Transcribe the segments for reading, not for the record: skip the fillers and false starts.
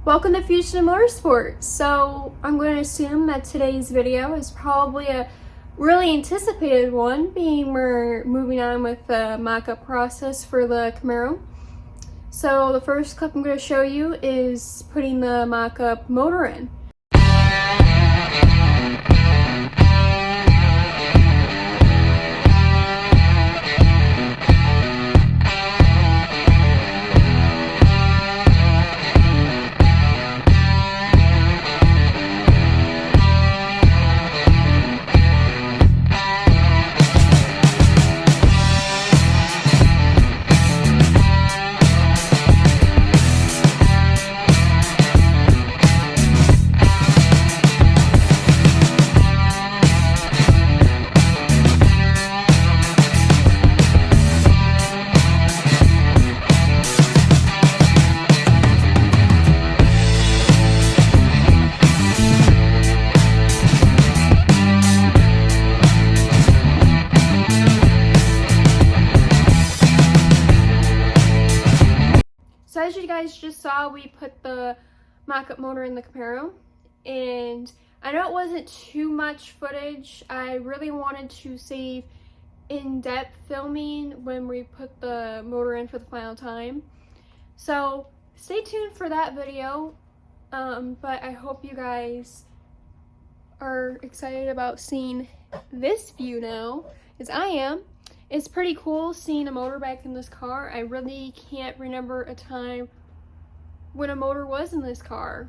Welcome to Fusion Motorsports. So I'm going to assume that today's video is probably a really anticipated one, being we're moving on with the mock-up process for the Camaro. So the first clip I'm going to show you is putting the mock-up motor in. So as you guys just saw, we put the mock-up motor in the Camaro, and I know it wasn't too much footage. I really wanted to save in-depth filming when we put the motor in for the final time. So stay tuned for that video, but I hope you guys are excited about seeing this view now, as I am. It's pretty cool seeing a motor back in this car. I really can't remember a time when a motor was in this car.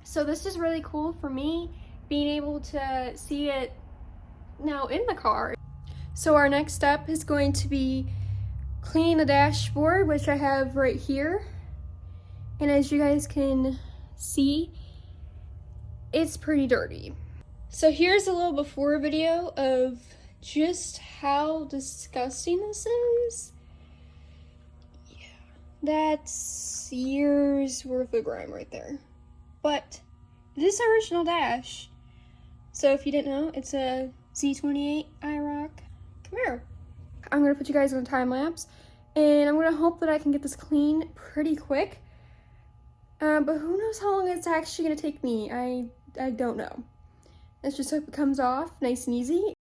So this is really cool for me, being able to see it now in the car. So our next step is going to be cleaning the dashboard, which I have right here. And as you guys can see, it's pretty dirty. So here's a little before video of just how disgusting this is. Yeah, that's years worth of grime right there. But this is original dash. So if you didn't know, it's a Z28 IROC Camaro. I'm gonna put you guys on a time lapse, and I'm gonna hope that I can get this clean pretty quick. But who knows how long it's actually gonna take me? I don't know. Let's just hope it comes off nice and easy.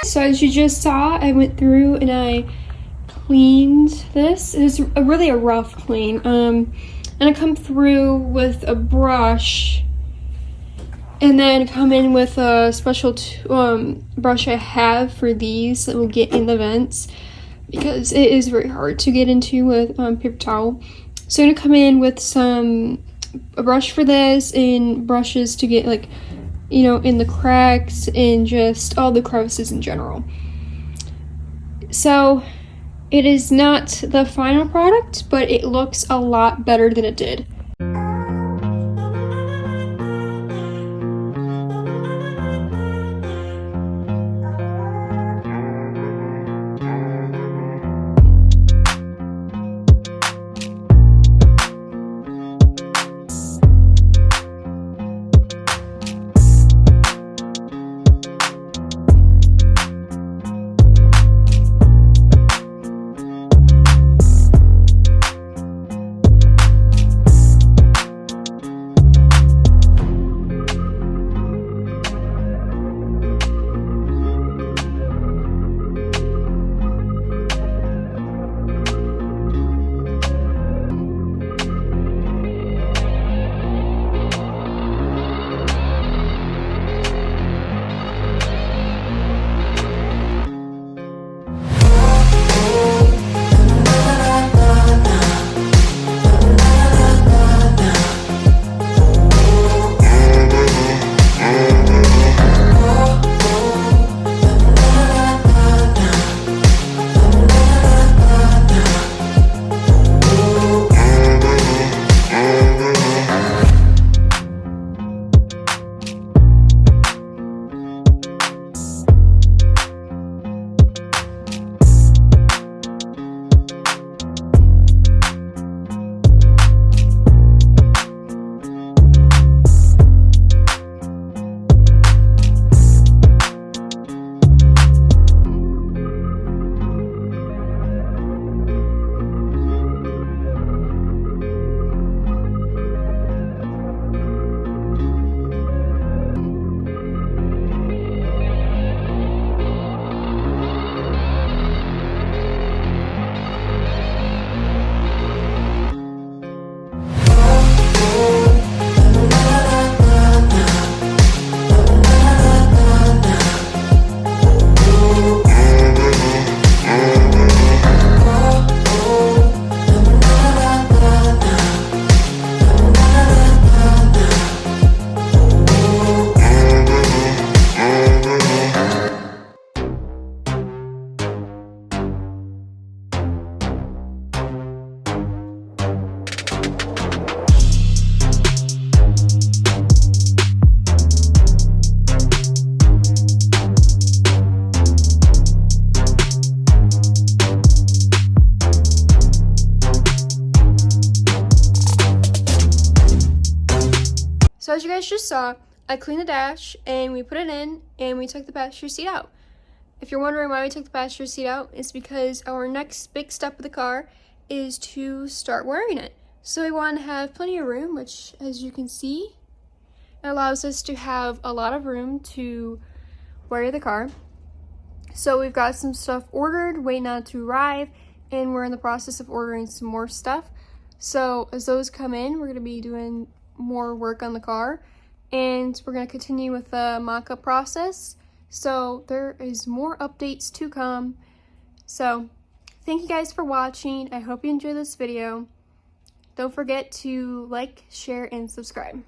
So as you just saw, I went through and I cleaned this. It's really a rough clean. And I come through with a brush and then come in with a special brush I have for these that will get in the vents, because it is very hard to get into with paper towel. So I'm gonna come in with a brush for this and brushes to get, like, you know, in the cracks and just all the crevices in general. So it is not the final product, but it looks a lot better than it did. So as you guys just saw, I cleaned the dash and we put it in and we took the passenger seat out. If you're wondering why we took the passenger seat out, it's because our next big step of the car is to start wearing it. So we want to have plenty of room, which, as you can see, allows us to have a lot of room to body of the car. So we've got some stuff ordered, waiting on it to arrive, and we're in the process of ordering some more stuff. So as those come in, we're going to be doing more work on the car, and we're going to continue with the mock-up process. So there is more updates to come. So thank you guys for watching. I hope you enjoyed this video. Don't forget to like, share, and subscribe.